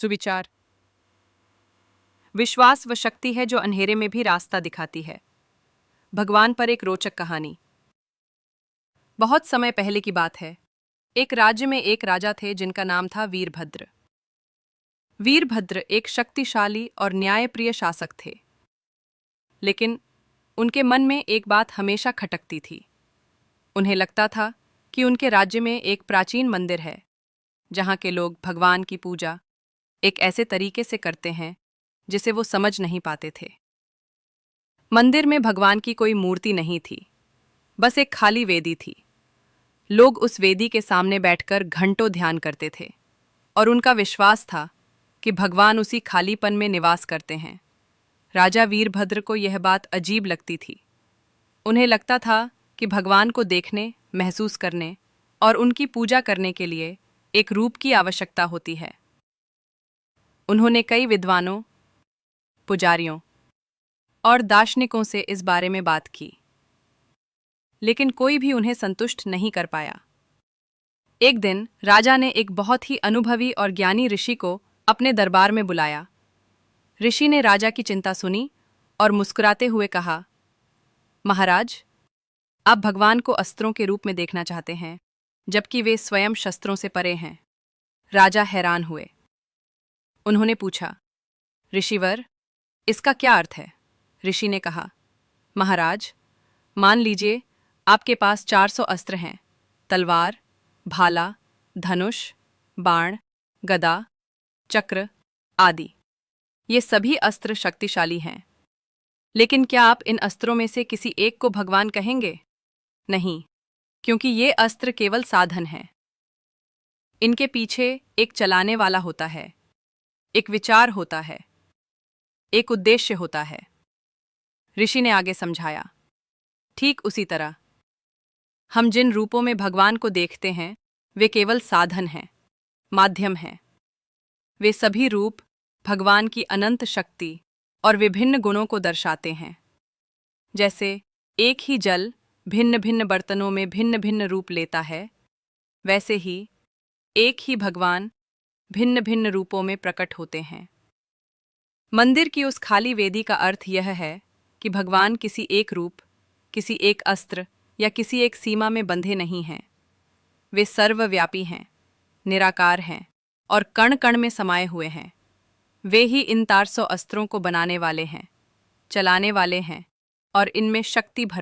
सुविचार। विश्वास व शक्ति है जो अंधेरे में भी रास्ता दिखाती है। भगवान पर एक रोचक कहानी। बहुत समय पहले की बात है। एक राज्य में एक राजा थे जिनका नाम था वीरभद्र। वीरभद्र एक शक्तिशाली और न्यायप्रिय शासक थे, लेकिन उनके मन में एक बात हमेशा खटकती थी। उन्हें लगता था कि उनके राज्य में एक प्राचीन मंदिर है जहाँ के लोग भगवान की पूजा एक ऐसे तरीके से करते हैं जिसे वो समझ नहीं पाते थे। मंदिर में भगवान की कोई मूर्ति नहीं थी, बस एक खाली वेदी थी। लोग उस वेदी के सामने बैठकर घंटों ध्यान करते थे और उनका विश्वास था कि भगवान उसी खालीपन में निवास करते हैं। राजा वीरभद्र को यह बात अजीब लगती थी। उन्हें लगता था कि भगवान को देखने, महसूस करने और उनकी पूजा करने के लिए एक रूप की आवश्यकता होती है। उन्होंने कई विद्वानों, पुजारियों और दार्शनिकों से इस बारे में बात की, लेकिन कोई भी उन्हें संतुष्ट नहीं कर पाया। एक दिन राजा ने एक बहुत ही अनुभवी और ज्ञानी ऋषि को अपने दरबार में बुलाया। ऋषि ने राजा की चिंता सुनी और मुस्कुराते हुए कहा, महाराज, आप भगवान को अस्त्रों के रूप में देखना चाहते हैं, जबकि वे स्वयं शस्त्रों से परे हैं। राजा हैरान हुए। उन्होंने पूछा, ऋषिवर, इसका क्या अर्थ है? ऋषि ने कहा, महाराज, मान लीजिए आपके पास 400 अस्त्र हैं, तलवार, भाला, धनुष, बाण, गदा, चक्र आदि। ये सभी अस्त्र शक्तिशाली हैं, लेकिन क्या आप इन अस्त्रों में से किसी एक को भगवान कहेंगे? नहीं, क्योंकि ये अस्त्र केवल साधन हैं। इनके पीछे एक चलाने वाला होता है, एक विचार होता है, एक उद्देश्य होता है। ऋषि ने आगे समझाया, ठीक उसी तरह हम जिन रूपों में भगवान को देखते हैं वे केवल साधन हैं, माध्यम हैं। वे सभी रूप भगवान की अनंत शक्ति और विभिन्न गुणों को दर्शाते हैं। जैसे एक ही जल भिन्न भिन्न बर्तनों में भिन्न भिन्न रूप लेता है, वैसे ही एक ही भगवान भिन्न भिन्न रूपों में प्रकट होते हैं। मंदिर की उस खाली वेदी का अर्थ यह है कि भगवान किसी एक रूप, किसी एक अस्त्र या किसी एक सीमा में बंधे नहीं हैं। वे सर्वव्यापी हैं, निराकार हैं और कण कण में समाये हुए हैं। वे ही इन 400 अस्त्रों को बनाने वाले हैं, चलाने वाले हैं और इनमें शक्ति भर